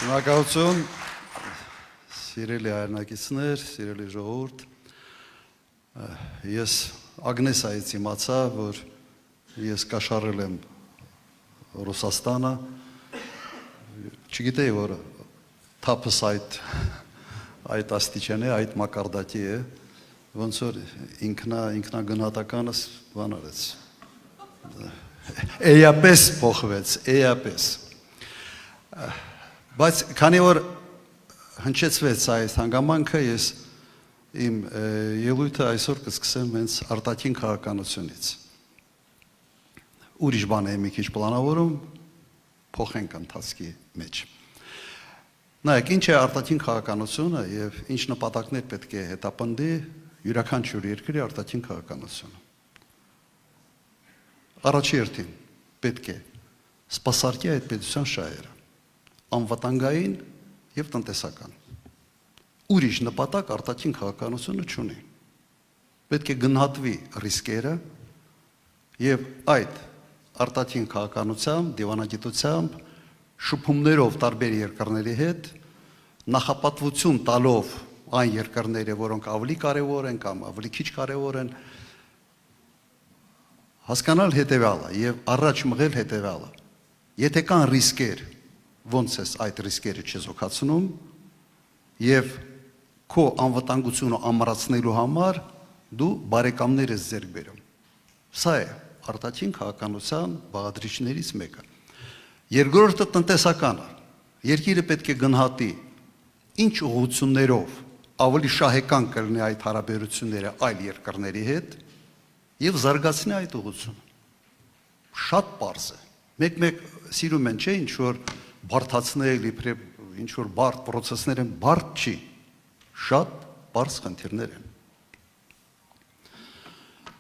Շնորհակալություն, սիրելի հայրենակիցներ, սիրելի ժողովուրդ, ես Ագնեսայից իմացա, որ ես կաշառել եմ Ռուսաստանը, չգիտեի, որ թափս այդ աստիճան է, այդ մակարդակի է, ոնց որ ինքնագնահատականս բան արեց, էյապես փոխվեց, էյապես, բայց քանի որ հնչեցվեց այս հանգամանքը, ես իմ ելույթը այսօր կսկսեմ հենց արտաքին քաղաքականությունից։ Ուրիշ բան է մի քիչ պլանավորում, փոխենք ընթացքի մեջ։ Նայեք, ինչ է արտաքին քաղաքականությունը եւ ինչ նպատակներ պետք է հետապնդի յուրաքանչյուր երկրի արտաքին քաղաքականությունը։ Առաջի հերթին պետք է սպասարկի այդ պետության շահերը, անվտանգային եւ տնտեսական։ Ուրիշ նպատակ արտաքին քաղաքականությունը չունի։ Պետք է գնահատվի ռիսկերը եւ այդ արտաքին քաղաքականությամբ, դիվանագիտությամբ, շփումներով տարբեր երկրների հետ, նախապատվություն տալով այն երկրները, որոնք ավելի կարևոր են կամ ավելի քիչ կարևոր են, հասկանալ հետեւյալը եւ առաջ մղել հետեւյալը։ Եթե կան ռիսկեր, ոնց է այդ ռիսկերը չեզոքացնում եւ քո անվտանգությունը ամրացնելու համար դու բարեկամներս ձեռք բերում։ Սա է արտաքին քաղաքականության բաղադրիչներից մեկը։ Երկրորդը տնտեսականը։ Երկիրը պետք է գնահատի ինչ ուղղություններով ավելի շահեկան կլինի այդ հարաբերությունները այլ երկրների հետ եւ զարգացնի այդ ուղղությունը։ Շատ պարզ է։ Մեկ սիրում են, չէ, ինչ որ բարդացնել, իբրև ինչ որ բարդ process-ներ են, բարդ չի, շատ պարզ խնդիրներ են։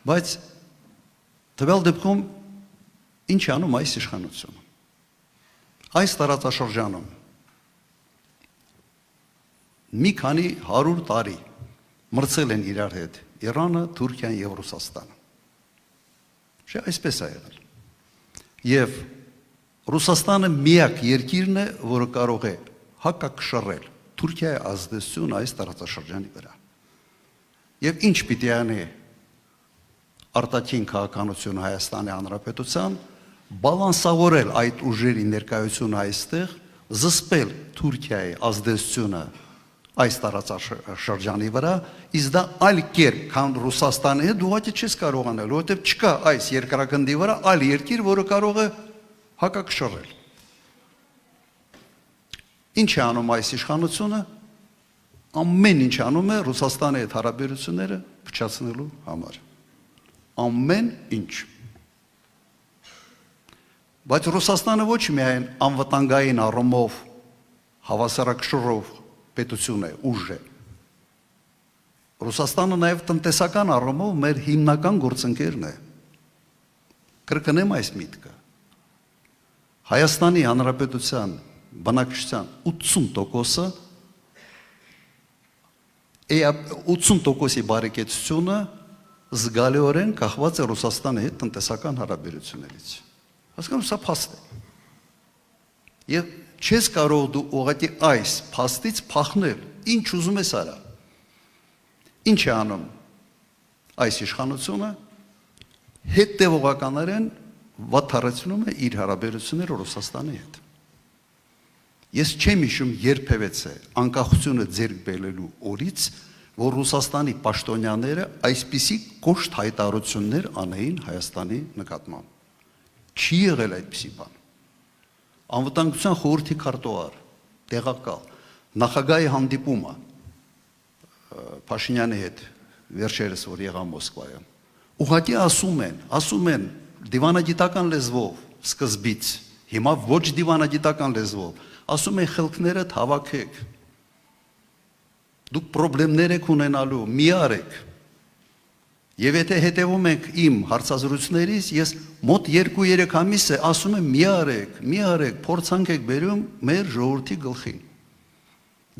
Բայց տվյալ դեպքում ինչ է անում այս իշխանությունը։ Այս տարածաշրջանում մի քանի 100 տարի մրցել են իրար հետ Իրանը, Թուրքիան եւ Ռուսաստանը։ Չէ, այսպես է եղել։ Եվ Ռուսաստանը միակ երկիրն է, որը կարող է հակակշռել Թուրքիայի ազդեցությունը այս տարածաշրջանի վրա։ Եվ ինչ պիտի անի արտաքին քաղաքականությունը Հայաստանի Հանրապետության, բալանսավորել այդ ուժերի ներկայությունը այստեղ, զսպել Թուրքիայի ազդեցությունը այս տարածաշրջանի վրա, իսկ դա այլ կերպ, քան Ռուսաստանի հետ ուղղակի չես կարող անել, որովհետև չկա այս երկրագնդի վրա այլ երկիր, որը կարող է հակակշռել։ Ինչ է անում այս իշխանությունը, ամեն ինչ անում է Ռուսաստանի հետ հարաբերությունները փչացնելու համար։ Ամեն ինչ։ Բայց Ռուսաստանը ոչ միայն անվտանգային առումով հավասարակշռող պետություն է, ուժ է։ Ռուսաստանը նաև տնտեսական առումով մեր հիմնական գործընկերն է։ Կրկնեմ այս միտքը։ Հայաստանի Հանրապետության բնակչության 80%-ի բարեկեցությունը զգալիորեն կախված է Ռուսաստանի հետ տնտեսական հարաբերություններից։ Հասկանում, սա փաստ է։ Եվ չես կարող դու ուղղակի այս փաստից փախնել, ինչ ուզում ես արա։ Ինչ է անում այս իշխանությունը, հետևողականորեն վատթարացնում է իր հարաբերությունները Ռուսաստանի հետ։ Ես չեմ հիշում երբևէ անկախությունը ձեռք բերելու օրից, որ Ռուսաստանի պաշտոնյաները այսպիսի կոշտ հայտարարություններ անեին Հայաստանի նկատմամբ։ Չի եղել այդպիսի բան։ Անվտանգության խորհրդի քարտուղար, տեղակալ, նախագահի հանդիպումը Փաշինյանի հետ վերջերս որ եղավ Մոսկվայում, ուղղակի ասում են դիվանագիտական լեզվով սկզբից, հիմա ոչ դիվանագիտական լեզվով, ասում են խելքներդ հավաքեք, դուք պրոբլեմներ եք ունենալու, մի արեք։ Եվ եթե հետևում եք իմ հարցազրույցներից, ես մոտ 2-3 ամիս է ասում եմ մի արեք, փորձանք եք բերում մեր ժողովրդի գլխին։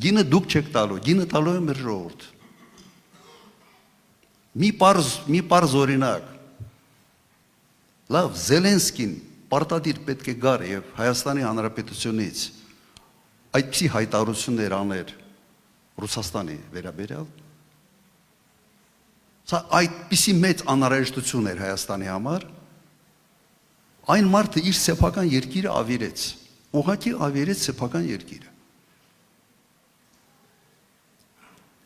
Գինը դուք չեք տալու, գինը տալու է մեր ժողովուրդ։ Մի պարզ օրինակ։ Լավ, Զելենսկին պարտադիր պետք է գար եւ Հայաստանի Հանրապետությունից այդպիսի հայտարարություններ աներ Ռուսաստանի վերաբերյալ, սա այդպիսի մեծ անհրաժեշտություն էր Հայաստանի համար, այն մարդը իր սեփական երկիրը ավիրեց, ուղղակի ավիրեց սեփական երկիրը։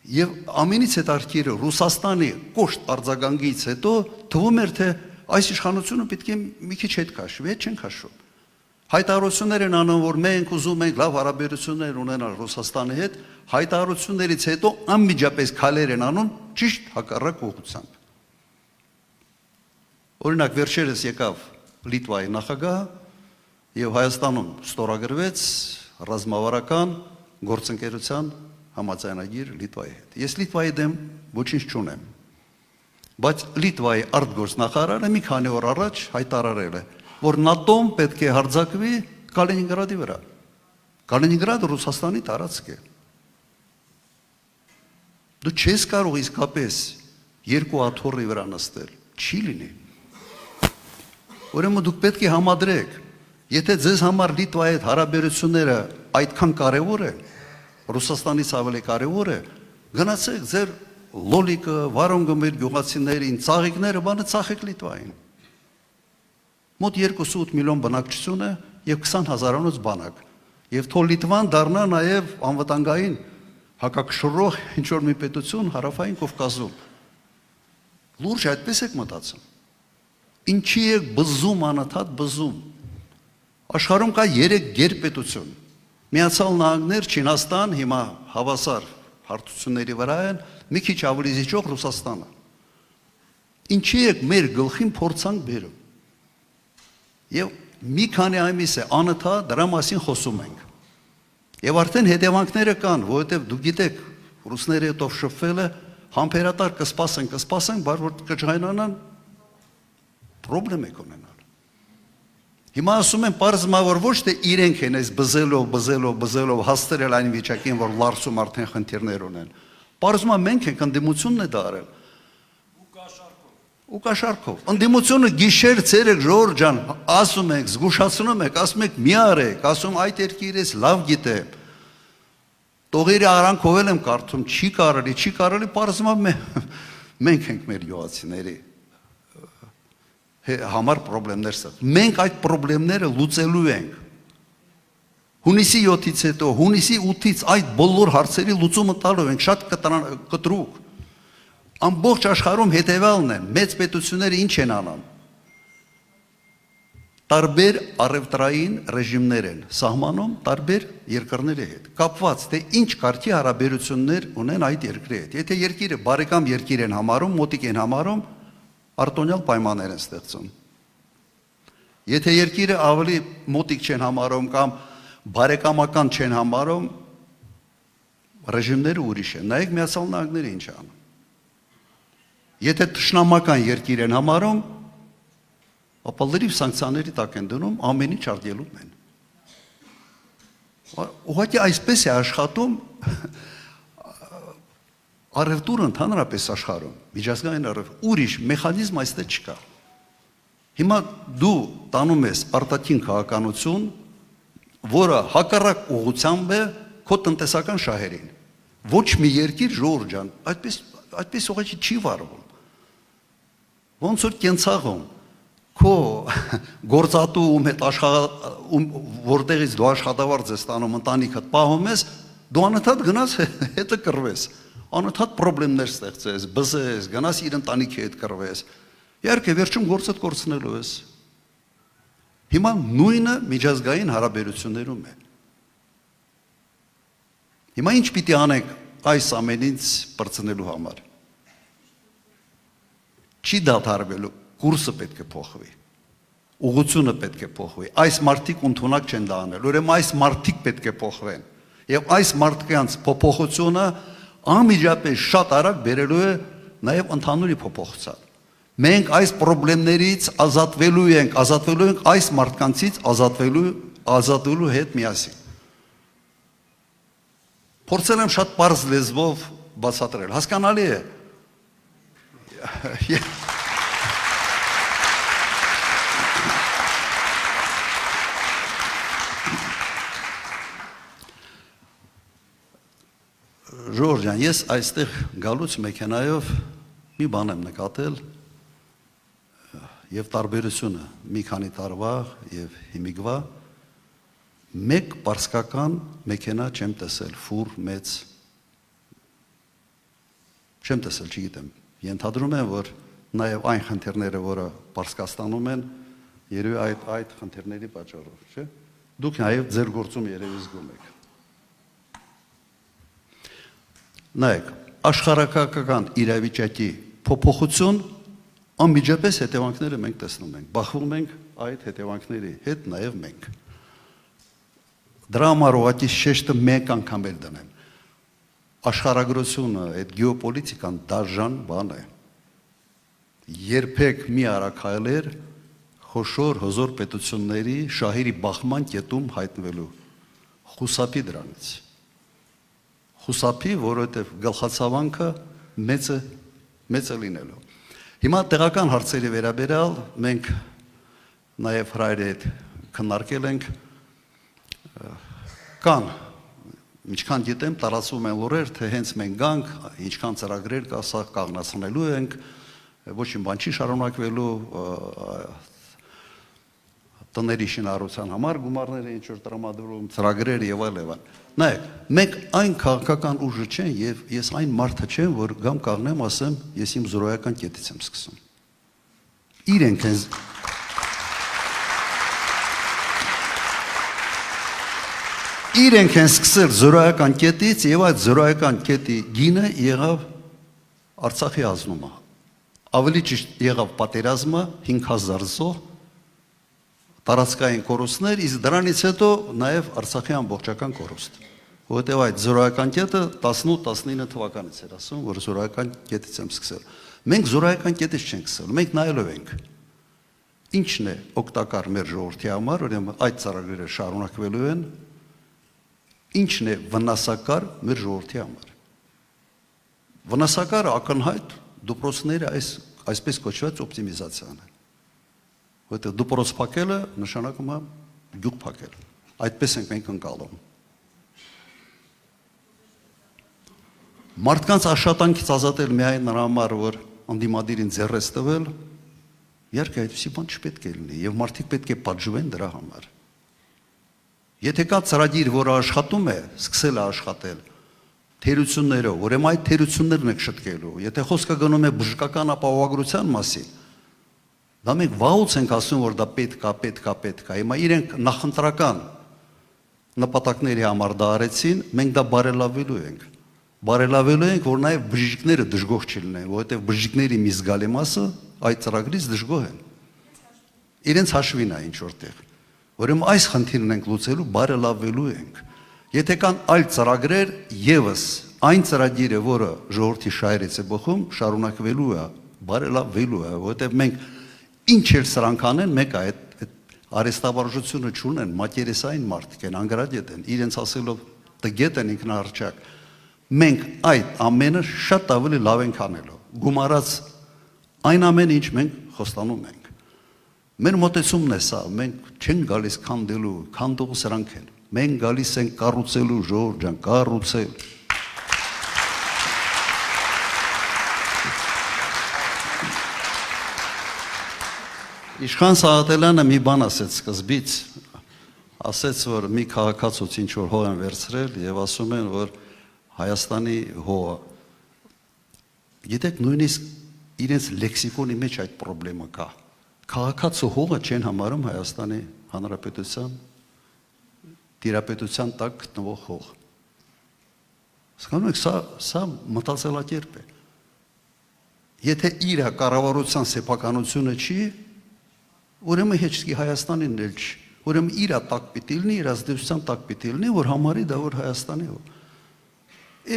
Եվ ամենից հետաքրքիրը Ռուսաստանի կոշտ արձագանքից հետո թվում էր, թե այս իշխանությունը պետք է մի քիչ հետ քաշվի, հետ չեն քաշվում։ Հայտարարություններ են անում, որ մենք ուզում ենք լավ հարաբերություններ ունենալ Ռուսաստանի հետ, հայտարարություններից հետո անմիջապես քայլեր են անում ճիշտ հակառակ ուղղությամբ։ Օրինակ վերջերս եկավ Լիտվայի նախագահը եւ Հայաստանում ստորագրվեց ռազմավարական գործընկերության համաձայնագիր Լիտվայի հետ։ Ես Լիտվայի դեմ ոչինչ չունեմ, բայց Լիտվայի արտգործնախարարը մի քանի օր առաջ հայտարարել է, որ ՆԱՏՕ-ն պետք է հարձակվի Կալինինգրադի վրա։ Կալինինգրադը Ռուսաստանի տարածք է։ Դու չես կարող իսկապես երկու աթոռի վրա նստել, չի լինի։ Ուրեմն դուք պետք է համադրեք, եթե ձեզ համար Լիտվայի հետ հարաբերությունները այդքան կարևոր է, Ռուսաստանից ավելի կարևոր է, գնացեք ձեր լոլիկը, վարոնգը մեր գյուղացիներին, ծաղիկները, բանը ծախեք Լիտվային։ Մոտ 2-8 միլիոն բնակչություն է եւ 20,000-անոց բանակ։ Եվ թող Լիտվան դառնա նաեւ անվտանգային հակակշռող ինչ-որ մի պետություն հարավային Կովկասում։ Լուրջ այդպես եք մտածում։ Ինչի է բզում անընդհատ բզում։ Աշխարհում կա 3 գերպետություն։ Միացյալ Նահանգներ, Չինաստան, հիմա հավասար հարթությունների վրա են, մի քիչ ավելի զիջող Ռուսաստանը։ Ինչի է մեր գլխին փորձանք բերում։ Եվ մի քանի ամիս է անընդհատ դրա մասին խոսում ենք։ Եվ արդեն հետևանքները կան, որովհետև դուք գիտեք, ռուսները հետով շփվել է, համբերատար կսպասեն, բայց որ կջայնանան, պրոբլեմ եք ունենալ։ Հիմա ասում են պարզմա, որ ոչ թե իրենք են այս բզելով հաստրել այն վիճակին, որ լարսում արդեն խնդիրներ ունեն։ Պարզմա մենք ենք ընդդիմությունն է դա արել։ Ու կաշառքով։ Ընդդիմությունը գիշեր ցերեկ ժողովուրդ ջան, ասում եք, զգուշացնում եք, ասում եք մի արեք, ասում այդ երկիրից լավ գիտեմ։ Տողերի արանքով եմ կարդում, չի կարելի, պարզմա մենք ենք մեր յուղացիների համար պրոբլեմներ ստեղծում։ Մենք այդ պրոբլեմները լուծելու ենք։ Հունիսի 7-ից հետո, հունիսի 8-ից այդ բոլոր հարցերի լուծումը տալու ենք, շատ կտրուկ։ Ամբողջ աշխարհում հետևյալն են, մեծ պետությունները ինչ են անում։ Տարբեր առևտրային ռեժիմներ են սահմանում տարբեր երկրների հետ, կապված թե ինչ կարգի հարաբերություններ ունեն այդ երկրի հետ։ Եթե երկիրը բարեկամ երկիր են համարում, մոտիկ են համարում, արտոնյալ պայմաններ են ստեղծում։ Եթե երկիրը ավելի մոտիկ չեն համարում կամ բարեկամական չեն համարում, ռեժիմները ուրիշ են։ Նայեք Միացյալ Նահանգները ինչ անում։ Եթե թշնամական երկիր են համարում, ապա լրիվ սանկցիաների տակ են դնում, ամեն ինչ արգելում են։ Ուղղակի այսպես է աշխատում առևտուրը ընդհանրապես աշխարհում, միջազգային առևտուր, ուրիշ մեխանիզմ այստեղ չկա։ Հիմա դու տանում ես արտաքին քաղաքականություն, որը հակառակ ուղղությամբ է քո տնտեսական շահերին։ Ոչ մի երկիր ժողովուրդ ջան, այդպես ուղղակի չի վարվում։ Ոնց որ կենցաղում քո գործատու ում հետ որտեղից դու աշխատավարձ ես ստանում, ընտանիքդ պահում ես, դու անընդհատ գնաս հետը կռվես, անընդհատ պրոբլեմներ ստեղծես, բզես, գնաս իր ընտանիքի հետ կռվես։ Իհարկե վերջում գործդ կորցնելու ես։ Հիմա նույնը միջազգային հարաբերություններում է։ Հիմա ինչ պիտի անենք այս ամենից բրցնելու համար։ Չի դադարվելու, կուրսը պետք է փոխվի, ուղղությունը պետք է փոխվի, այս մարդիկ ընդունակ չեն դա անել, ուրեմն այս մարդիկ պետք է փոխվեն, եւ այս մարդկանց փոփոխությունը անմիջապես շատ արագ բերելու է նաեւ ընդհանուր փոփոխություն։ Մենք այս խնդիրներից ազատվելու ենք այս մարդկանցից ազատվելու հետ միասին։ Փորձել եմ շատ պարզ լեզվով բացատրել, հասկանալի է։ Ժորժ ջան, ես այստեղ գալուց մեքենայով մի բան եմ նկատել եւ տարբերությունը մի քանի տարվա եւ հիմիկվա մեկ պարսկական մեքենա չեմ տեսել, ֆուր մեծ չեմ տեսել, չգիտեմ։ Ենթադրում եմ, որ նաեւ այն խնդիրները, որը Պարսկաստանում են, երևի այդ խնդիրների պատճառով, չէ՞։ Դուք նաեւ ձեր գործում երևի զգում եք։ Նայեք, աշխարհակական իրավիճակի փոփոխություն անմիջապես հետևանքները մենք տեսնում ենք, բախվում ենք այդ հետևանքների հետ նաև մենք։ Դրա համար ուղղակի շեշտը մեկ անգամ էլ դնեմ։ Աշխարհագրությունը, այդ գեոպոլիտիկան դաժան բան է։ Երբեք մի արաքայլեր խոշոր հզոր պետությունների շահերի բախման կետում հայտնվելու։ Խուսափի դրանից։ Խուսափի, որովհետև գլխացավանքը մեծը լինելու։ Հիմա տեղական հարցերի վերաբերյալ մենք նաև հրայրի հետ քննարկել ենք կան ինչքան գիտեմ տարածվում են լուրեր, թե հենց մենք գանք, ինչքան ծրագրեր կա, սա կաղնացնելու ենք, ոչինչ բան չի շարունակվելու, տների շինարարության համար գումարները ինչ որ տրամադրում, ծրագրեր եւ այլն։ Նայեք, մենք այն քաղաքական ուժը չեն եւ ես այն մարդը չեմ, որ գամ կաղնեմ, ասեմ, ես իմ զրոյական կետից եմ սկսում։ Իրենք են սկսել զրոյական կետից եւ այդ զրոյական կետի գինը եղավ Արցախի ազնումը։ Ավելի ճիշտ եղավ պատերազմը 5000 զոհ տարածքային կորուստներ, իսկ դրանից հետո նաև Արցախի ամբողջական կորուստ։ Որտեղ այդ զորայական կետը 18-19 թվականից էր ասում, որ զորայական կետից եմ սկսել։ Մենք զորայական կետից չենք սկսել, մենք նայելով ենք։ Ինչն է օգտակար մեր ժողովրդի համար, ուրեմն այդ ծրագրերը շարունակվելու են, ինչն է վնասակար մեր ժողովրդի համար։ Վնասակարը ակնհայտ դպրոցների այսպես կոչված օպտիմիզացիան է։ Որտեղ դպրոց փակելը նշանակում է գյուղ փակել։ Այդպես ենք մենք ընկալում։ Մարդկանց աշխատանքից ազատել միայն նրա համար, որ անդիմադիրին ձեռես տվել, իհարկե այդպիսի բան չպետք է լինի, եւ մարդիկ պետք է պատժվեն դրա համար։ Եթե կա ծրագիր, որը աշխատում է, սկսել է աշխատել, թերություններով, ուրեմն այդ թերություններն եք շտկելու։ Եթե խոսքը գնում է բժշկական ապահովագրության մասին, դա մենք վաղուց ենք ասում, որ դա պետք է։ Հիմա իրենք նախընտրական նպատակների համար դա արեցին, մենք դա բարելավելու ենք, որ նաև բժիշկները դժգոհ չլինեն, որովհետև բժիշկների մի զգալի մասը այդ ծրագրից դժգոհ են։ Իրենց հաշվին է ինչ որտեղ։ Ուրեմն այս խնդիրն ենք լուծելու, բարելավելու ենք։ Եթե կան այլ ծրագրեր, եւս այն ծրագիրը, որը ժողովրդի շահերից է բխում, շարունակվելու է, բարելավվելու է, որովհետև մենք ինչ էլ սրանք անեն, մեկը այդ արհեստավարժությունը չունեն, մակերեսային մարդիկ են, անգրադետ են, իրենց ասելով տգետ են ինքնահռչակ։ Մենք այդ ամենը շատ ավելի լավ ենք անելու, գումարած այն ամենը, ինչ մենք խոստանում ենք։ Մեր մոտեցումն է սա, մենք չենք գալիս քանդելու, քանդողը սրանք են։ Մենք գալիս ենք կառուցելու, ժողովուրդ ջան, կառուցել։ Իշխան Սաղաթելյանը մի բան ասեց սկզբից, ասեց, որ մի քաղաքացուց ինչ որ հող են վերցրել եւ ասում են, որ Հայաստանի հողը։ Գիտեք, նույնիսկ իրենց լեքսիկոնի մեջ այդ խնդրեմը կա։ Քաղաքացու հողը չեն համարում Հայաստանի Հանրապետության տիրապետության տակ գտնվող հող։ Հասկանում եք, սա մտածելակերպ է։ Եթե իր կառավարության սեփականությունը չի, ուրեմն հեչքի Հայաստանին էլ չի։ Ուրեմն իր տակ պիտի լինի, իր ազդեցության տակ պիտի լինի, որ համարի դա որ Հայաստանի հող։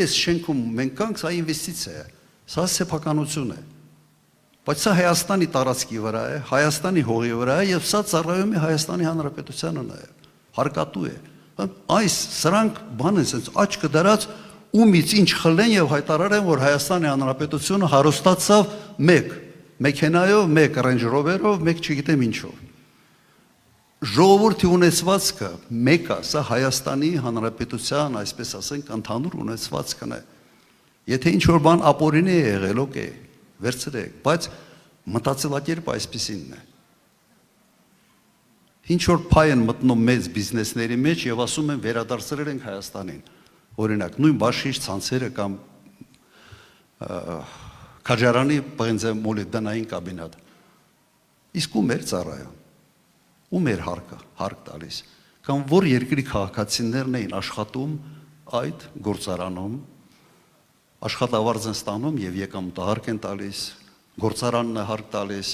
Այս շենքում մենք կանք, սա ինվեստիցիա է, սա սեփականություն է։ Բայց սա Հայաստանի տարածքի վրա է, Հայաստանի հողի վրա է եւ սա ծառայում է Հայաստանի Հանրապետությանը նաեւ։ Հարկատու է։ Այս սրանք բան են, ասես աչքը դարած ումից ինչ խլեն եւ հայտարարեն, որ Հայաստանի Հանրապետությունը հարստացավ մեկ մեքենայով, մեկ Range Rover-ով, մեկ չգիտեմ ինչով։ ժողովրդի ունեցվածքը մեկը, սա Հայաստանի Հանրապետության, այսպես ասենք, ընդհանուր ունեցվածքն է։ Եթե ինչ որ բան ապօրինի է եղել, օքեյ, վերցրեք, բայց մտածելակերպը այսպեսինն է։ Ինչ որ փայ են մտնում մեծ բիզնեսների մեջ եւ ասում են վերադարձրել ենք Հայաստանին։ Օրինակ, նույն բաշխիչ ցանցերը կամ քաջարանի բենզեմոլիբդենային կաբինետ։ Իսկ ում էր ծառայում։ Ում էր հարկ տալիս։ Կամ որ երկրի քաղաքացիներն էին աշխատում այդ գործարանում, աշխատավարձ են ստանում եւ եկամուտահարկ են տալիս, գործարանն է հարկ տալիս։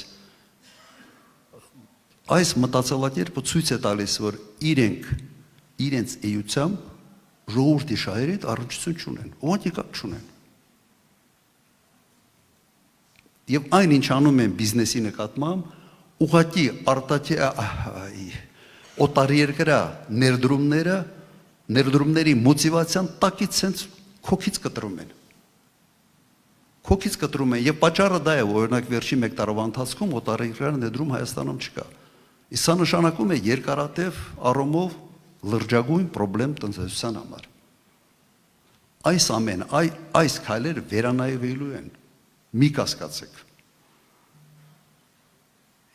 Այս մտածելակերպը ցույց է տալիս, որ իրենց էությամբ ժողովրդի շահերի հետ առնչություն չունեն, ուղղակի կապ չունեն։ Եվ այն ինչ անում են բիզնեսի նկատմամբ, ուղղակի արտաքին օտարերկրյա ներդրումների մոտիվացիան տակից sense քոքից կտրում են։ Քոքից կտրում են եւ պատճառը դա է, օրինակ վերջի 1 տարվա ընթացքում օտարերկրյա ներդրում Հայաստանում չկա։ Իսկ սա նշանակում է երկարատև առումով լրջագույն խնդրեմ տնտեսության համար։ Այս ամենը, այս քայլերը վերանայվելու են։ Մի կասկածեք։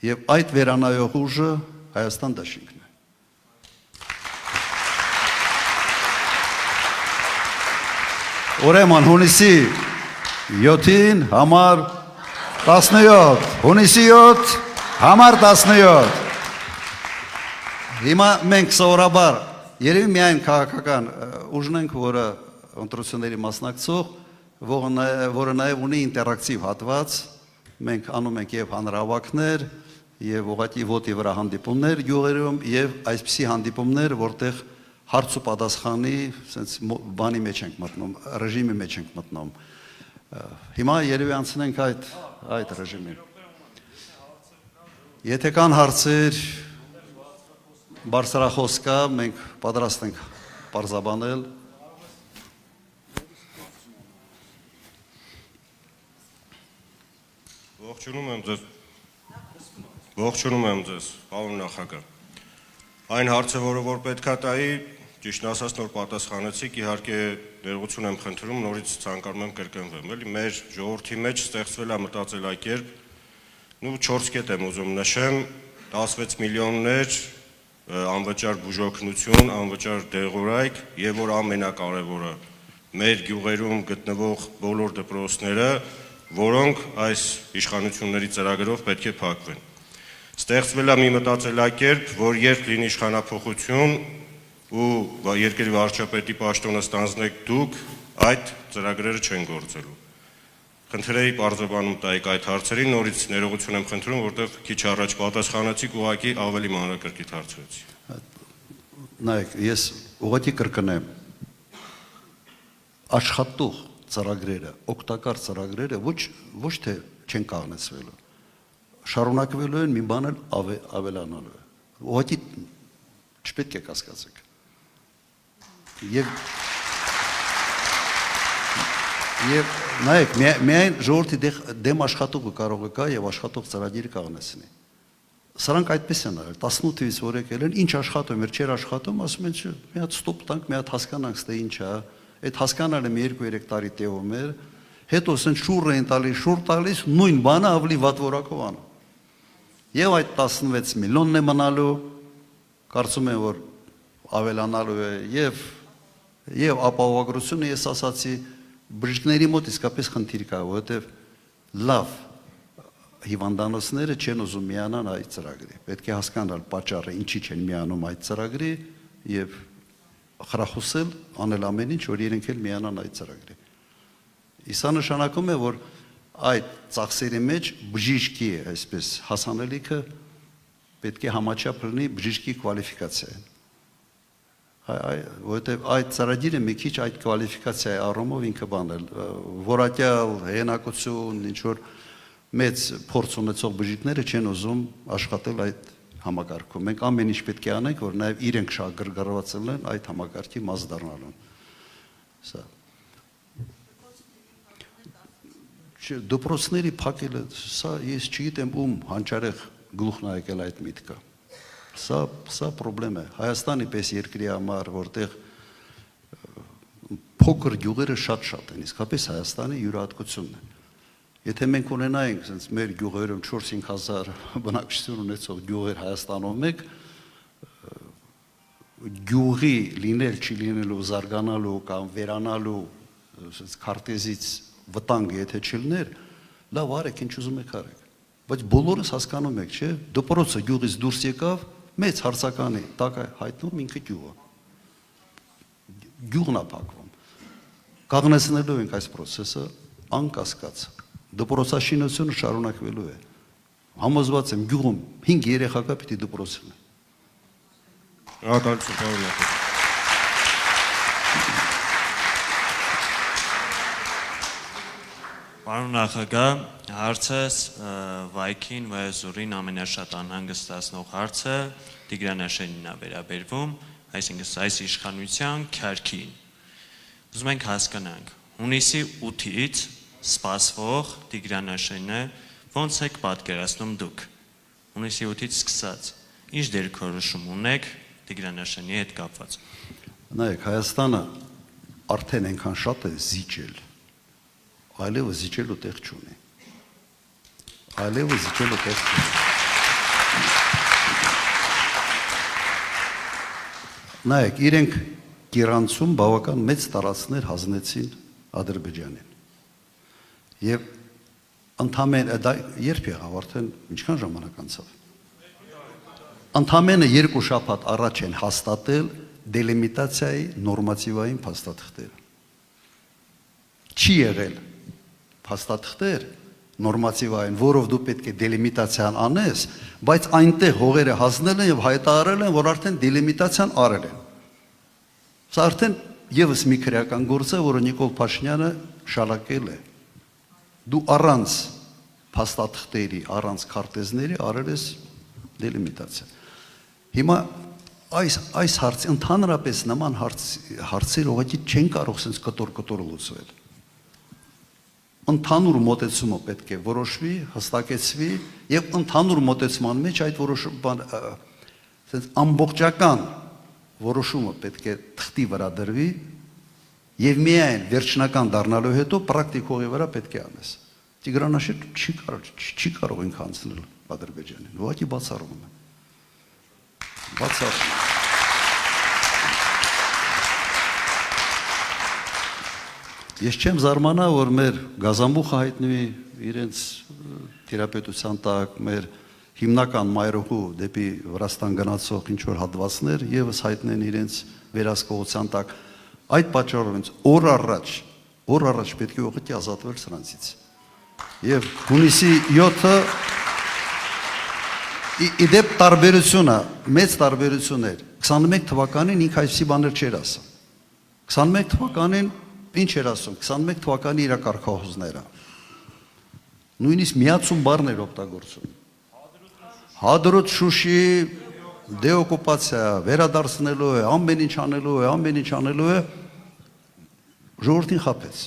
Եվ այդ վերանայող ուժը Հայաստան դաշինքն է։ Ուրեմն հունիսի 7-ին համար 17, հունիսի 7 համար 17։ Հիմա մենք սովորաբար երևի միայն քաղաքական ուժն ենք, որը ընտրությունների մասնակցող, որը նաև ունի ինտերակտիվ հատված, մենք անում ենք եւ հանրահավաքներ, եւ ուղղակի ոտի վրա հանդիպումներ յուղերում եւ այսպիսի հանդիպումներ, որտեղ հարց ու պատասխանի, sense բանի մեջ ենք մտնում, ռեժիմի մեջ ենք մտնում։ Հիմա երևի անցնենք այդ ռեժիմին։ Եթե կան հարցեր, բարձրախոս կա, մենք պատրաստ ենք պարզաբանել։ Ողջունում եմ ձեզ, պարոն նախագահ։ Այն հարցը, որ պետքա տայի, ճիշտ ասած նոր պատասխանեցիք, իհարկե ներողություն եմ խնդրում, նորից ցանկանում եմ կրկնվեմ, էլի մեր ժողովրդի մեջ ստեղծվել է մտածելակերպ, 4 կետ եմ ուզում նշեմ, 16 միլիոններ անվճար բուժօգնություն, անվճար դեղորայք եւ որ ամենակարևորը մեր գյուղերում գտնվող բոլոր դպրոցները, որոնք այս իշխանությունների ծրագրով պետք է փակվեն։ Ստեղծվել է մի մտածելակերպ, որ երբ լինի իշխանափոխություն ու երկրի վարչապետի պաշտոնը ստանձնեք դուք, այդ ծրագրերը չեն գործելու։ Խնդրեի պարզաբանում տայիք այդ հարցերին, նորից ներողություն եմ խնդրում, որտեղ քիչ առաջ պատասխանեցիք, ուղղակի ավելի մանրակրկիտ հարցրեցի։ Նայեք, ես ուղղակի կրկնեմ, աշխատող ծրագրերը, օգտակար ծրագրերը ոչ թե չեն կանգնեցվելու, շարունակվելու են մի բան էլ ավելանալու է։ Ուղղակի չպետք է կասկածեք։ Եվ նայեք, միայն ժողովրդի դեմ աշխատողը կարող է գա եւ աշխատող ծրագիրը կանգնեցնի։ Սրանք այդպես են արել, 18-ից որ եկել են, ինչ աշխատում էր, չէր աշխատում, ասում են, մի հատ ստոպ տանք, մի հատ հասկանանք, թե ինչ է, այդ հասկանալը մի 2-3 տարի տևում էր, հետո ասեն շուռ են տալիս, նույն բանը ավելի վատ որակով անում։ Եվ այդ 16 միլիոնն է մնալու, կարծում եմ, որ ավելանալու է եւ ապահովագրությունը ես ասացի, բժիշկների մոտ իսկապես խնդիր կա, որովհետեւ լավ հիվանդանոցները չեն ուզում միանան այդ ծրագրի։ Պետք է հասկանալ պատճառը, ինչի չեն միանում այդ ծրագրի եւ խրախուսել անել ամեն ինչ, որ իրենք էլ միանան այդ ծրագրի։ Իսկ նշանակում է, որ այդ ծախսերի մեջ բժիշկի, այսպես հասանելիքը պետք է համաչափ լինի բժիշկի կվալիֆիկացիային։ Որովհետև այդ ծրագիրը մի քիչ այդ կվալիֆիկացիայի առումով ինքը բանել, որակյալ հենակություն, ինչ որ մեծ փորձ ունեցող բժիշկները չեն ուզում աշխատել այդ համակարգում։ Մենք ամեն ինչ պետք է անենք, որ նաև իրենք շահագրգռված լինեն այդ համակարգի մաս դառնալուն։ Սա դպրոցների փակելը, սա ես չգիտեմ ում հանճարեղ գլուխն ա եկել այդ միտքը։ Սա պրոբլեմ է Հայաստանի պես երկրի համար, որտեղ փոքր գյուղերը շատ են, իսկապես Հայաստանի յուրահատկությունն է։ Եթե մենք ունենայինք sense մեր գյուղերում 4-5 հազար բնակչություն ունեցող գյուղեր Հայաստանով մեկ, գյուղի լինել չի լինելու զարգանալու կամ վերանալու sense քարտեզից վտանգ եթե չլիներ, լավ արեք, ինչ ուզում եք արեք։ Բայց բոլորս հասկանում եք, չէ՞, դպրոցը գյուղից դուրս եկավ, մեծ հարցականի տակ հայտնում ինքը գյուղը։ Գյուղն է փակվում։ Կանգնեցնելու ենք այս process-ը անկասկած։ Դպրոցաշինությունը շարունակվելու է։ Համոզված եմ գյուղում 5 երեխա կա պիտի դպրոց լինի։ Շնորհակալություն, պարոն նախագահ։ Պարոն նախագահ, հարցս Վայքին Վայոզուրին ամենաշատ անհանգստացնող հարցը Տիգրանաշենին է վերաբերվում, այսինքն այս իշխանության քյարքին։ Ուզում ենք հասկանանք, հունիսի 8-ից սպասվող Տիգրանաշենը ոնց եք պատկերացնում դուք։ Հունիսի 8-ից սկսած, ինչ դերքորոշում ունեք Տիգրանաշենի հետ կապված։ Նայեք, Հայաստանը արդեն այնքան շատ է զիջել, այլևս զիջելու տեղ չունի։ Այլևս զիջելու տեղ չունի։ Նայեք, իրենք Գիրանցում բավական մեծ տարածքներ հանձնեցին Ադրբեջանին։ Եվ ընդամենը դա երբ եղավ, արդեն ինչքան ժամանակ անցավ։ Ընդամենը 2 շաբաթ առաջ են հաստատել դելիմիտացիայի նորմատիվային փաստաթղթերը։ Չի եղել փաստաթղթեր նորմատիվային, որով դու պետք է դելիմիտացիան անես, բայց այնտեղ հողերը հանձնել են եւ հայտարարել են, որ արդեն դելիմիտացիան արել են։ Սա արդեն եւս մի քրեական գործ է, որը Նիկոլ Փաշինյանը շալակել է։ Դու առանց փաստաթղթերի, առանց քարտեզների արել ես դելիմիտացիա։ Հիմա այս հարցը ընդհանրապես նման հարցեր ուղղակի չեն կարող sense կտոր լուծվել։ Ընդհանուր մոտեցումը պետք է որոշվի, հստակեցվի եւ ընդհանուր մոտեցման մեջ այդ որոշումը sense ամբողջական որոշումը պետք է թղթի վրա դրվի եւ միայն վերջնական դառնալու հետո պրակտիկողի վրա պետք է անես։ Տիգրանաշենը չի կարող ինքը անցնել Ադրբեջանին։ Ուղղակի բացառում է։ Բացառում։ Ես չեմ զարմանա, որ մեր գազամուխը հայտնվի իրենց թերապետության տակ, մեր հիմնական մայրուղու դեպի Վրաստան գնացող ինչ որ հատվածներ եւս հայտնեն իրենց վերահսկողության տակ։ Այդ պատճառով ինձ օր առաջ պետք է ուղղակի ազատվել սրանցից։ Եվ հունիսի 7-ը իդեպ տարբերությունը, մեծ տարբերություն էր։ 21 թվականին ինքը այսպիսի բաներ չէր ասում։ 21 թվականին ինչ էր ասում, 21 թվականի իր կարգախոսները։ Նույնիսկ միացում բառներ օգտագործում։ Հադրուտ Շուշի դեօկուպացիա վերադարձնելու է, ամեն ինչ անելու է, ժողովրդին խաբեց։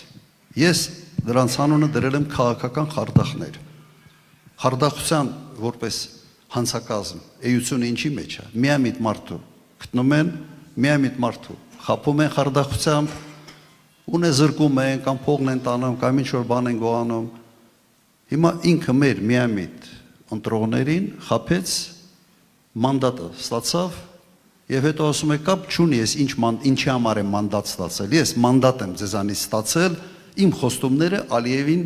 Ես դրանց անունը դրել եմ քաղաքական խարդախներ։ Խարդախության որպես հանցակազմ, էությունը ինչի մեջ է։ Միամիտ մարդու գտնում են, միամիտ մարդու խաբում են խարդախությամբ, ունե զրկում են կամ փողն են տանում կամ ինչ որ բան են գողանում։ Հիմա ինքը մեր միամիտ ընտրողներին խաբեց, մանդատը ստացավ եւ հետո ասում է կապ չունի ես ինչի համար եմ մանդատ ստացել։ Ես մանդատ եմ ձեզանից ստացել իմ խոստումները Ալիևին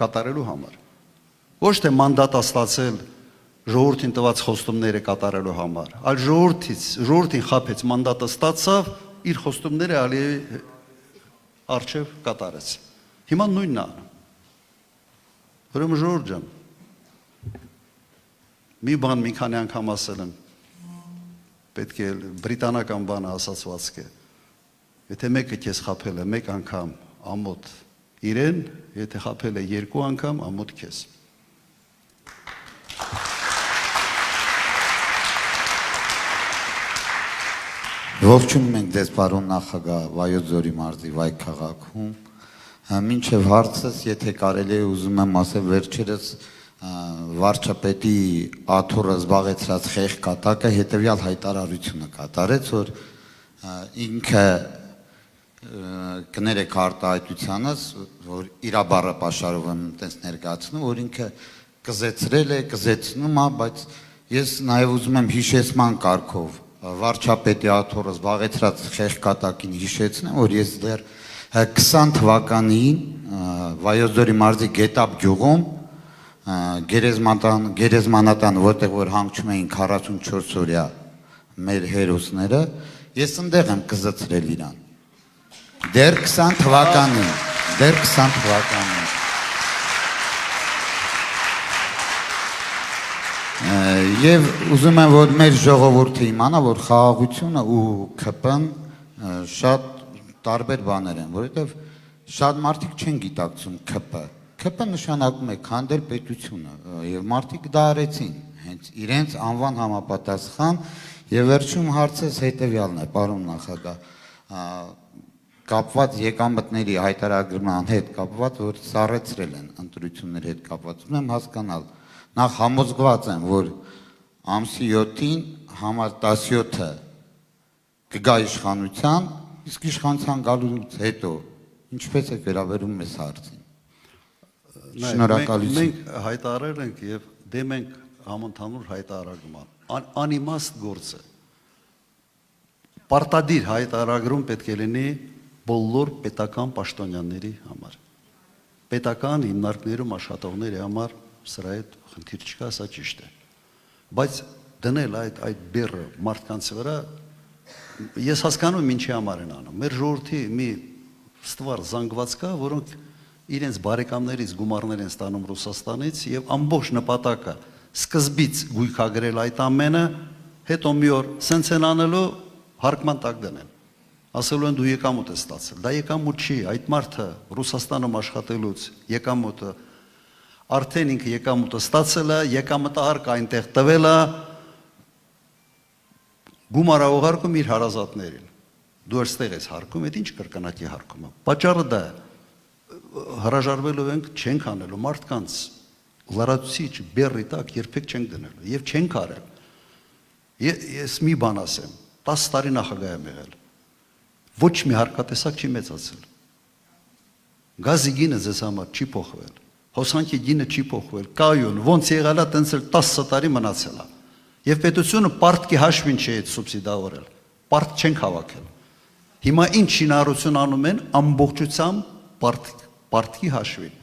կատարելու համար։ Ոչ թե մանդատը ստացել ժողովրդին տված խոստումները կատարելու համար, այլ ժողովրդին խաբեց, մանդատը ստացավ, իր խոստումները Ալիևի արչև կատարեց։ Հիմա նույնն է։ Ուրեմն ժողովուրդ ջան, մի բան մի քանի անգամ ասել եմ, պետք է բրիտանական բանը ասացվածք է։ Եթե մեկը քեզ խաբել է մեկ անգամ ամոթ իրեն, եթե խաբել է 2 անգամ ամոթ քեզ։ Ողջունում ենք ձեզ պարոն նախագահ Վայոց ձորի մարզի Վայք քաղաքում։ Մինչև հարցս, եթե կարելի է ուզում եմ ասել վերջերս վարչապետի աթոռը զբաղեցրած խեղճ կատակը հետևյալ հայտարարությունը կատարեց, որ ինքը կներեք արտահայտությանս, որ իր բառը պաշարով եմ տես ներկայացնում, որ ինքը կզեցրել է, կզեցնում է, բայց ես նաև ուզում եմ հիշեցման կարգով վարչապետի աթոռը զբաղեցրած խեղճ կատակին հիշեցնեմ, որ ես դեռ 20 թվականին Վայոց ձորի մարզի Գետապ գյուղում գերեզմանատան, որտեղ որ հանգչում էին 44 օրյա մեր հերոսները, ես ընդեղ եմ կզծրել իրան։ Դեռ 20 թվականին, Եվ ուզում եմ, որ մեր ժողովուրդը իմանա, որ խաղաղությունը ու ՔՊ-ն շատ տարբեր բաներ են, որովհետև շատ մարդիկ չեն գիտակցում ՔՊ։ ՔՊ նշանակում է քանդել պետությունը, եւ մարդիկ դա արեցին, հենց իրենց անվան համապատասխան, եւ վերջում հարցս հետեւյալն է, պարոն նախագահ, կապված եկամտների հայտարարման հետ կապված, որ սառեցրել են ընտրությունների հետ կապված, ուզում եմ հասկանալ, նախ համոզված եմ, որ ամսի 7-ին համար 17-ը կգա իշխանության, իսկ իշխանության գալուց հետո ինչպես է վերաբերում մեզ հարցին։ Շնորհակալություն։ Մենք հայտարարել ենք եւ դեմ ենք համընդհանուր հայտարարման։ Անիմաստ գործ է։ Պարտադիր հայտարարում պետք է լինի բոլոր պետական պաշտոնյաների համար։ Պետական հիմնարկներում աշխատողների համար սրա հետ խնդիր չկա, սա ճիշտ է։ Բայց դնել այդ բեռը մարդկանց վրա ես հասկանում ինչի համար են անում։ Մեր ժողովրդի մի ստվար զանգված կա, որոնք իրենց բարեկամներից գումարներ են ստանում Ռուսաստանից եւ ամբողջ նպատակը սկզբից գույքագրել այդ ամենը, հետո մի օր սենց են անելու հարկման տակ դնեն։ Ասելու են դու եկամուտ ես ստացել։ Դա եկամուտ չի, այդ մարդը Ռուսաստանում աշխատելուց եկամուտը արդեն ինքը եկամուտը ստացել է, եկամտահարկը այնտեղ տվել է, գումարը ուղարկում իր հարազատներին։ Դու այստեղ ես հարկում, այդ ինչ կրկնակի հարկում է։ Պատճառը դա է։ Հրաժարվելու ենք, չենք անելու մարդկանց լրացուցիչ բեռի տակ երբեք չենք դնելու եւ չենք արել։ Ես մի բան ասեմ, 10 տարի նախագահ եմ եղել։ Ոչ մի հարկատեսակ չի մեծացել։ Գազի գինը ձեզ համար չի փոխվել։ Հոսանքի գինը չի փոխվել։ Կայուն ոնց եղել է, տենց էլ 10 տարի մնացել է։ Եվ պետությունը պարտքի հաշվին չի այդ սուբսիդավորել։ Պարտ չենք հավաքել։ Հիմա ինչ շինարարություն անում են ամբողջությամբ պարտքի հաշվին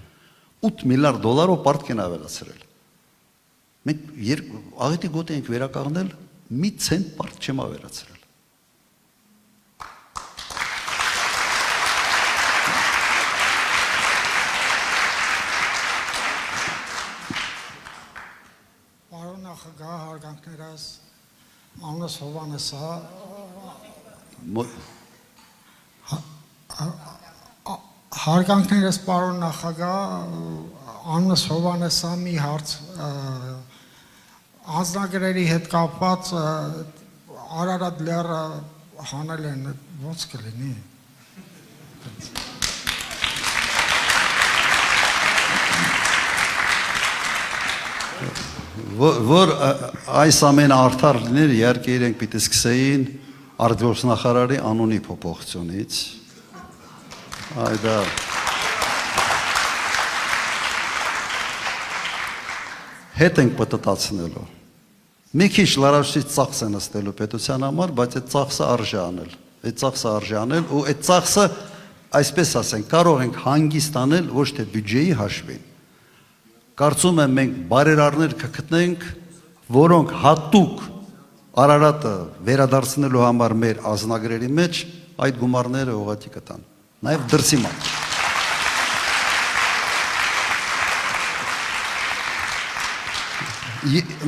8 միլիարդ դոլարով պարտք են ավելացրել։ Մենք աղետի գոտի ենք վերականգնել, մի ցենտ պարտ չեմ ավելացրել։ Պարոն նախագահ, հարգանքներս, անունս Հովհաննես Հարգանքներս պարոն նախագահ, անունս Հովհաննես մի հարց անձնագրերի հետ կապված Արարատ լեռը հանել են, ոնց կլինի։ Որ այս ամենը արդար լիներ, իհարկե իրենք պիտի սկսեին արտգործնախարարի անունի փոփոխությունից։ Այդա հետ ենք պտտացնելու։ Մի քիչ լարաշից ծախս են ստելու պետության համար, բայց այդ ծախսը արժե անել։ Այդ ծախսը արժե անել ու այդ ծախսը, այսպես ասենք, կարող ենք հանգիստ անել ոչ թե բյուջեի հաշվին։ Կարծում եմ մենք բարերարներ կգտնենք, որոնք հատուկ Արարատը վերադարձնելու համար մեր ազնագրերի մեջ այդ գումարները ուղղակի կտան։ Նաև դրսի մոտ։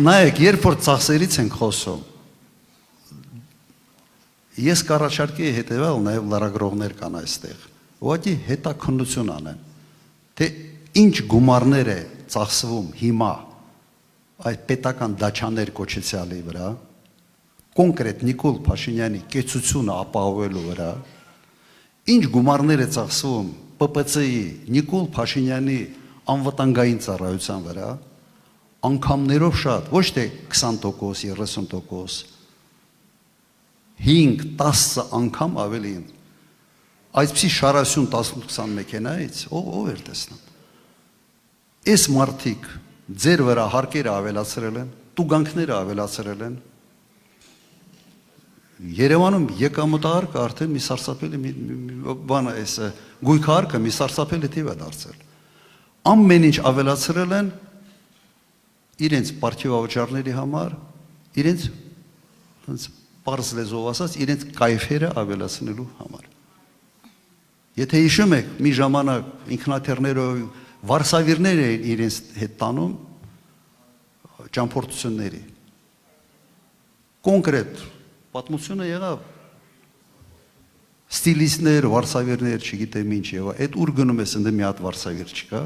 Նայեք, երբ որ ծախսերից ենք խոսում, ես կառաջարկեի հետևյալ, նաև լրագրողներ կան այստեղ, ուղղակի հետաքննություն անեն, թե ինչ գումարներ է ծախսվում հիմա այդ պետական դաչաներ կոչեցյալի վրա, կոնկրետ Նիկոլ Փաշինյանի կեցությունը ապահովելու վրա, ինչ գումարներ է ծախսվում ՊՊՑ-ի Նիկոլ Փաշինյանի անվտանգային ծառայության վրա, անգամներով շատ, ոչ թե 20%, 30%, 5-10 անգամ ավելի են։ Այսպիսի շարասյուն 10-20 մեքենայից ով էր տեսնում։ Այս մարդիկ ձեր վրա հարկերը ավելացրել են, տուգանքները ավելացրել են։ Երևանում եկամտահարկը արդեն մի սարսափելի բան է, այս գույքահարկը մի սարսափելի թիվ է դարձել։ Ամեն ինչ ավելացրել են իրենց պարտիվավճարների համար, իրենց պարզ լեզվով ասած, իրենց կայֆերը ավելացնելու համար։ Եթե հիշում եք, մի ժամանակ ինքնաթիռներով վարսավիրներ էին իրենց հետ տանում ճամփորդությունների։ Կոնկրետ պատմությունը եղավ ստիլիստներ, վարսավիրներ, չգիտեմ ինչ եւ այդ ուր գնում ես ընդ մի հատ վարսավիր չկա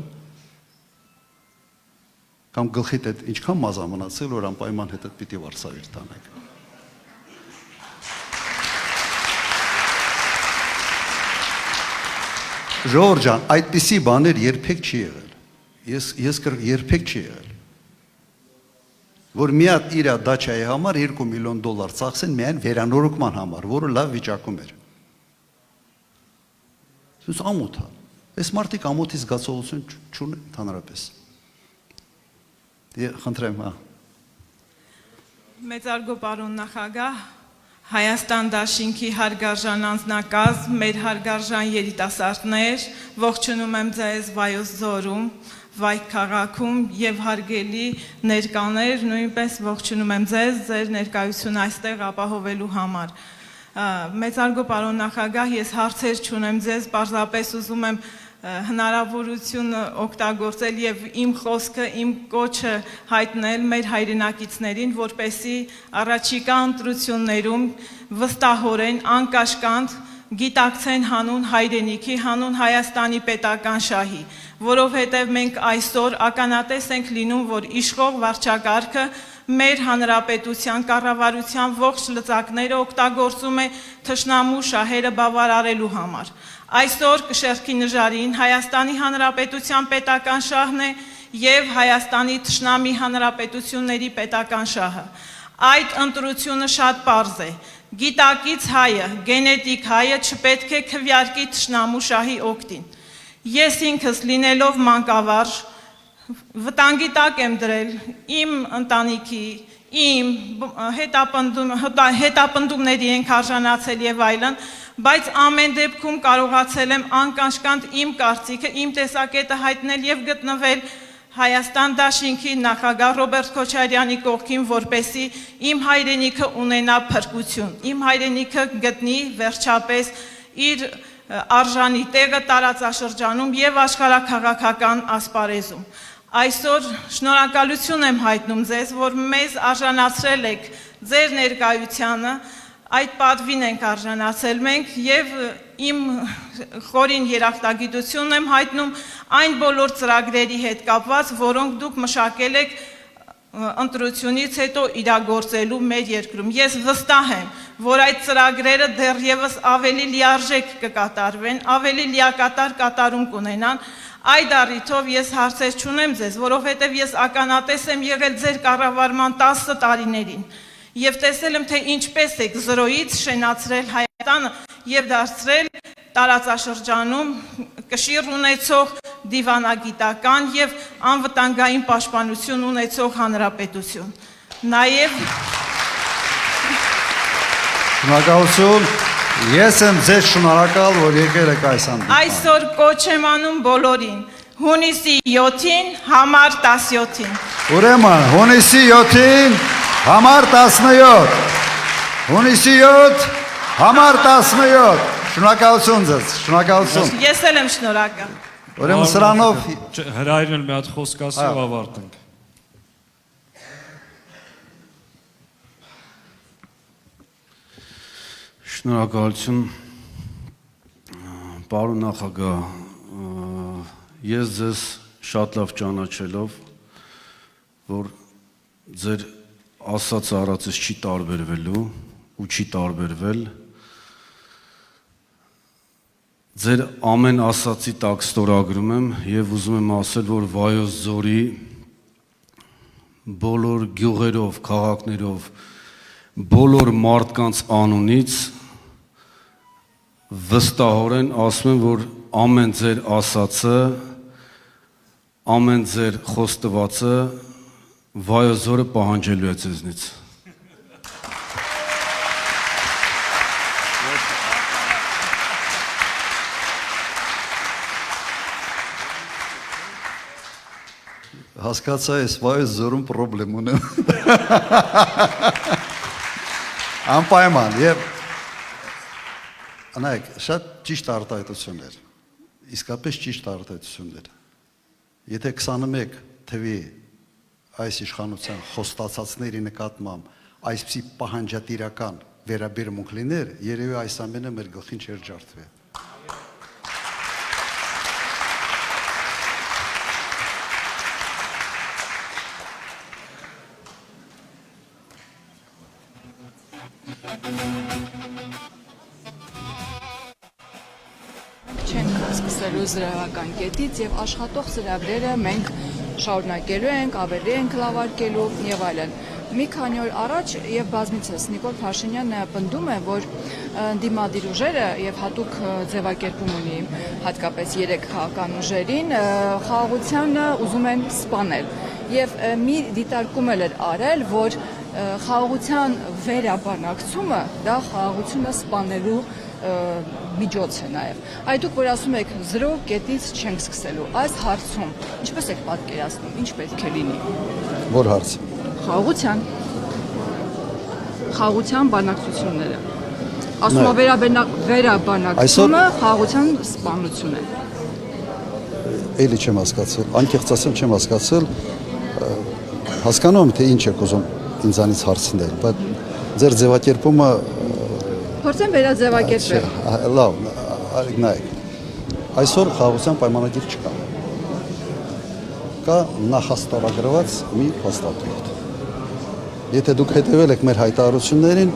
կամ գլխիդ այդ ինչքան մազա մնացել որ անպայման հետ պիտի վարսավիր տանեք։ Ժողովուրդ ջան, այդպիսի բաներ երբեք չի եղել։ Ես երբեք չի եղել։ Որ մի հատ իր դաչայի համար $2 միլիոն ծախսեն միայն վերանորոգման համար, որը լավ վիճակում էր։ Սուս ամոթ է։ Այս մարդիկ ամոթի զգացողություն չունեն ընդհանրապես։ Խնդրեմ, հա։ Մեծարգո պարոն նախագահ, Հայաստան դաշինքի հարգարժան անձնակազմ, մեր հարգարժան երիտասարդներ, ողջունում եմ ձեզ Վայոց ձորում, Վայք քաղաքում եւ հարգելի ներկաներ, նույնպես ողջունում եմ ձեզ, ձեր ներկայությունը այստեղ ապահովելու համար։ Մեծարգո պարոն նախագահ, ես հարցեր չունեմ ձեզ, պարզապես ուզում եմ հնարավորություն օգտագործել եւ իմ խոսքը, իմ կոչը հայտնել մեր հայրենակիցներին, որպեսզի առաջիկա ընտրություններում վստահորեն անկաշկանդ գիտակցեն հանուն հայրենիքի, հանուն Հայաստանի պետական շահի, որովհետև մենք այսօր ականատես ենք լինում, որ իշխող վարչակարգը մեր հանրապետության կառավարության ողջ լծակները օգտագործում է թշնամու շահերը բավարարելու համար։ Այսօր կշեռքի նժարին Հայաստանի Հանրապետության պետական շահն է եւ Հայաստանի թշնամի հանրապետությունների պետական շահը։ Այդ ընտրությունը շատ պարզ է։ Գիտակից հայը, գենետիկ հայը չպետք է քվյարկի թշնամու շահի օգտին։ Ես ինքս լինելով մանկավարժ վտանգի տակ եմ դրել իմ ընտանիքի, իմ հետապնդումների ենք արժանացել եւ այլն, բայց ամեն դեպքում կարողացել եմ անկաշկանդ իմ կարծիքը, իմ տեսակետը հայտնել եւ գտնվել Հայաստան դաշինքի նախագահ Ռոբերտ Քոչարյանի կողքին, որպեսզի իմ հայրենիքը ունենա փրկություն, իմ հայրենիքը գտնի վերջապես իր արժանի տեղը տարածաշրջանում եւ աշխարհաքաղաքական ասպարեզում։ Այսօր շնորհակալություն եմ հայտնում ձեզ, որ մեզ արժանացրել եք ձեր ներկայությանը, այդ պատվին ենք արժանացել մենք եւ իմ խորին երախտագիտությունն եմ հայտնում այն բոլոր ծրագրերի հետ կապված, որոնք դուք մշակել եք ընտրությունից հետո իրագործելու մեր երկրում։ Ես վստահ եմ, որ այդ ծրագրերը դեռևս ավելի լիարժեք կկատարվեն, ավելի լիակատար կատարում կունենան։ Այդ առիթով ես հարցեր չունեմ ձեզ, որովհետև ես ականատես եմ եղել ձեր կառավարման 10 տարիներին եւ տեսել եմ, թե ինչպես եք զրոյից շենացրել Հայաստանը եւ դարձրել տարածաշրջանում կշիռ ունեցող դիվանագիտական եւ անվտանգային պաշտպանություն ունեցող հանրապետություն։ Նաեւ Շնորհակալություն։ Ես եմ ձեզ շնորհակալ, որ եկել եք այս հանդիպման։ այսօր կոչ եմ անում բոլորին հունիսի 7-ին համար 17-ին։ Ուրեմն հունիսի 7-ին համար 17։ Հունիսի 7 համար 17։ Շնորհակալություն ձեզ, շնորհակալություն։ Ես էլ եմ շնորհակալ։ Ուրեմն սրանով Հրայրն էլ մի հատ խոսք ասի ու ավարտենք։ Շնորհակալություն, պարոն նախագահ, ես ձեզ շատ լավ ճանաչելով, որ ձեր ասած արածից չի տարբերվելու ու չի տարբերվել, ձեր ամեն ասացի տակ ստորագրում եմ եւ ուզում եմ ասել, որ Վայոց ձորի բոլոր գյուղերով, քաղաքներով, բոլոր մարդկանց անունից վստահորեն ասում եմ, որ ամեն ձեր ասածը, ամեն ձեր խոստվածը վայոց ձորը պահանջելու է ձեզնից։ Հասկացա, ես վայոց ձորում պրոբլեմ ունեմ։ Անպայման, եւ անայք, շատ ճիշտ արտահայտություններ, իսկապես ճիշտ արտահայտություններ։ Եթե 21 թվի այս իշխանության խոստացածների նկատմամբ այսպիսի պահանջատիրական վերաբերմունք լիներ, երևի այս ամենը մեր գլխին չէր ջարդվի։ Չենք սկսելու զրահական կետից եւ աշխատող ծրագրերը մենք շարունակելու ենք, ավելի ենք լավարկելու եւ այլն։ Մի քանի օր առաջ եւ բազմիցս Նիկոլ Փաշինյանը պնդում է, որ դիմադիր ուժերը եւ հատուկ ձևակերպում ունի հատկապես 3 քաղաքական ուժերին խաղաղությանը ուզում են սպանել եւ մի դիտարկում էր արել, որ խաղաղության վերաբանակցումը դա խաղաղությունը սպանելու միջոց է նաև։ Այդ դուք որ ասում եք 0 կետից չենք սկսելու, այս հարցում ինչպես եք պատկերացնում, ինչ պետք է լինի։ Որ հարց։ Խաղաղության բանակցությունները։ Ասում վերաբանակցումը խաղաղության սպանություն է։ Էլի չեմ հասկացել, անկեղծ ասեմ չեմ հասկացել, հասկանում եմ թե ինչ եք ուզում ինձանից հարցնել, բայց ձեր ձևակերպումը Փորձեմ վերաձևակերպել։ Լավ, նայեք, այսօր խաղաղության պայմանագիր չկա։ Կա նախաստորագրված մի փաստաթուղթ։ Եթե դուք հետևել եք մեր հայտարարություններին,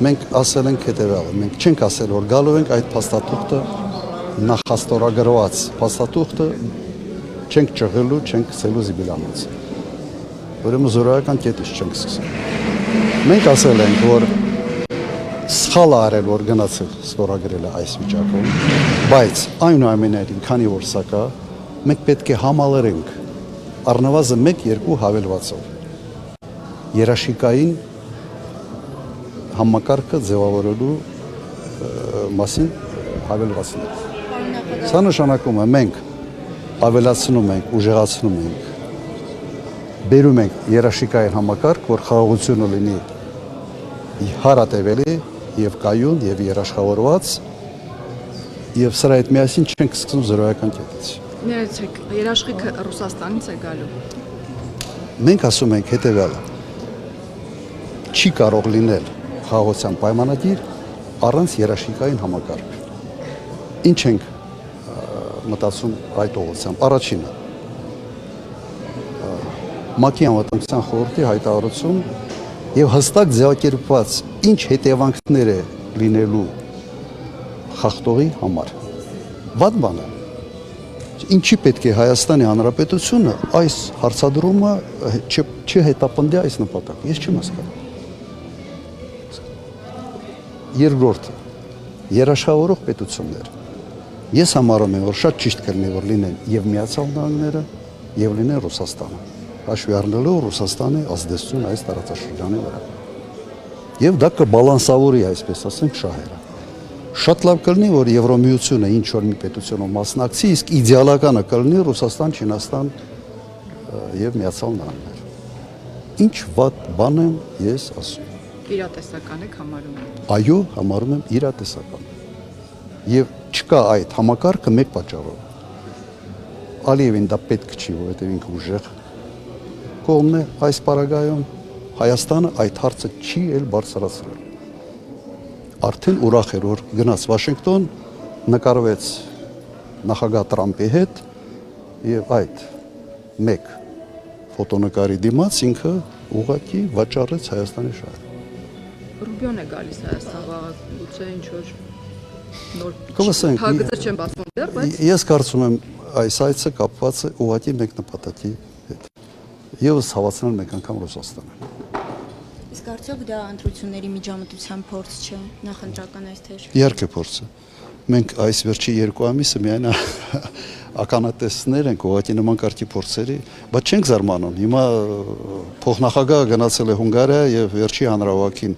մենք ասել ենք հետևյալը, մենք չենք ասել, որ գալու ենք այդ փաստաթուղթը նախաստորագրված փաստաթուղթը չենք ճղելու, չենք գցելու զիբիլանոց։ Ուրեմն զորայական կետից չենք սկսել։ Մենք ասել ենք, որ սխալ արել, որ գնացել ստորագրել է այս վիճակում, բայց այնուամենայնիվ, քանի որ սա կա, մենք պետք է համալրենք առնվազն 1-2 հավելվածով երաշիկային համակարգը ձևավորելու մասին հավելվածներ։ Սա նշանակում է մենք ավելացնում ենք, ուժեղացնում ենք, բերում ենք երաշիկային համակարգ, որ խաղաղությունը լինի հարատևելի եւ կայուն եւ երաշխավորված եւ սրա հետ միասին չենք սկսում զրոյական կետից։ Ներեցեք, երաշխիքը Ռուսաստանից է գալու։ Մենք ասում ենք հետեւյալը. չի կարող լինել խաղաղության պայմանագիր առանց երաշխիքային համակարգ։ Ինչ ենք մտածում այդ ուղղությամբ։ Առաջինը ՄԱԿ-ի անվտանգության խորհրդի հայտարարություն եւ հստակ ձևակերպված ինչ հետևանքներ է լինելու խախտողի համար։ Վատ բան է։ Ինչի պետք է Հայաստանի Հանրապետությունը այս հարցադրումը չհետապնդի այս նպատակը։ Ես չեմ հասկանում։ Երկրորդ, երաշխավորող պետություններ։ Ես համարում եմ, որ շատ ճիշտ կլինի, որ լինեն եւ Միացյալ Նահանգները, եւ լինեն Ռուսաստանը։ Հաշվի առնելով Ռուսաստանի ազդեցությունը այս տարածաշրջանի վրա։ Եվ դա կբալանսավորի, այսպես ասենք, շահերը։ Շատ լավ կլինի, որ Եվրոմիությունը ինչ որ մի պետությունով մասնակցի, իսկ իդեալականը կլինի Ռուսաստան, Չինաստան եւ Միացյալ Նահանգներ։ Ինչ վատ բան եմ ես ասում։ Իրատեսական եք համարում։ Այո, համարում եմ իրատեսական։ Եվ չկա այդ համակարգը մեկ պատճառով։ Ալիևին դա պետք չի, որովհետեւ ինքը ուժեղ կողմն է այս պարագայում, Հայաստանը այդ հարցը չի էլ բարձրացրել։ Արդեն ուրախ էր, որ գնաց Վաշինգտոն, նկարվեց նախագահ Տրամպի հետ եւ այդ մեկ ֆոտոնկարի դիմաց ինքը ուղղակի վաճառեց Հայաստանի շահերը։ Ռուբիոն է գալիս Հայաստան վաղը, գուցե ինչ որ նոր Կլսենք, չեմ բացվում դեռ, բայց ես կարծում եմ այս այցը կապված է ուղղակի մեկ նպատակի հետ։ Եվս հավացնել մեկ անգամ Ռուսաստանը։ Իսկ արդյոք դա ընտրությունների միջամտության փորձ չէ, նախընտրական այս թեժ։ Իհարկե փորձը։ Մենք այս վերջի 2 ամիսը միայն ականատեսներ ենք ուղղակի նման կարգի փորձերի, բայց չենք զարմանում։ Հիմա փոխնախագահը գնացել է Հունգարիա եւ վերջի հանրահավաքին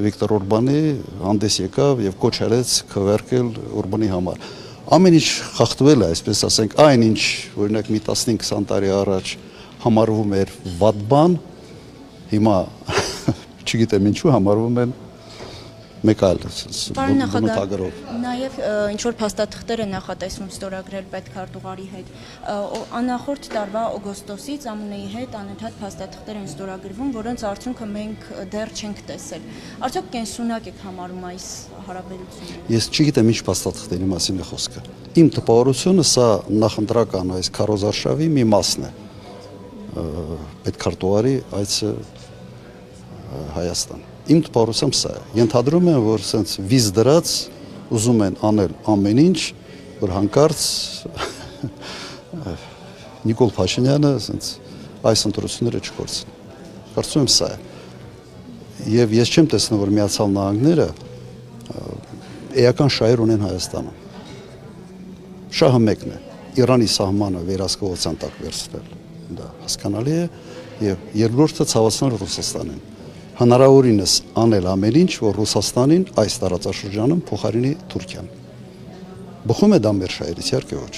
Վիկտոր Օրբանի հանդես եկավ եւ կոչ արեց քվերքել Օրբանի համար։ Ամեն ինչ խախտվել է, այսպես ասենք, այն ինչ օրինակ մի 15-20 տարի առաջ համարվում էր վատ բան, հիմա չգիտեմ ինչու համարվում են մեկ այլ Պարոն նախագահ, բնութագրով։ նաև ինչ որ փաստաթղթեր են նախատեսվում ստորագրել պետքարտուղարի հետ։ Անախորդ տարվա օգոստոսից ԱՄՆ-ի հետ անընդհատ փաստաթղթեր են ստորագրվում, որոնց արդյունքը մենք դեռ չենք տեսել։ Արդյոք կենսունակ եք համարում այս հարաբերությունը։ Ես չգիտեմ ինչ փաստաթղթերի մասին է խոսքը։ Իմ տպավորությունը սա նախընտրական այս քարոզարշավի մի մասն է։ Պետքարտուղարի այցը Հայաստան։ Իմ տպավորությամբ սա է։ Ենթադրում եմ, որ սենց վիզ դրած ուզում են անել ամեն ինչ, որ հանկարծ Նիկոլ Փաշինյանը սենց այս ընտրությունները չկորցնի։ Կարծում եմ սա է։ Եվ ես չեմ տեսնում, որ Միացյալ Նահանգները էական շահեր ունեն Հայաստանում։ Շահը մեկն է՝ Իրանի սահմանը վերահսկողության տակ վերցնել։ Դա հասկանալի է, եւ երկրորդը ցավացնել Ռուսաստանին։ Հնարավորինս անել ամեն ինչ, որ Ռուսաստանին այս տարածաշրջանում փոխարինի Թուրքիան։ Բխում է դա մեր շահերից, իհարկե ոչ։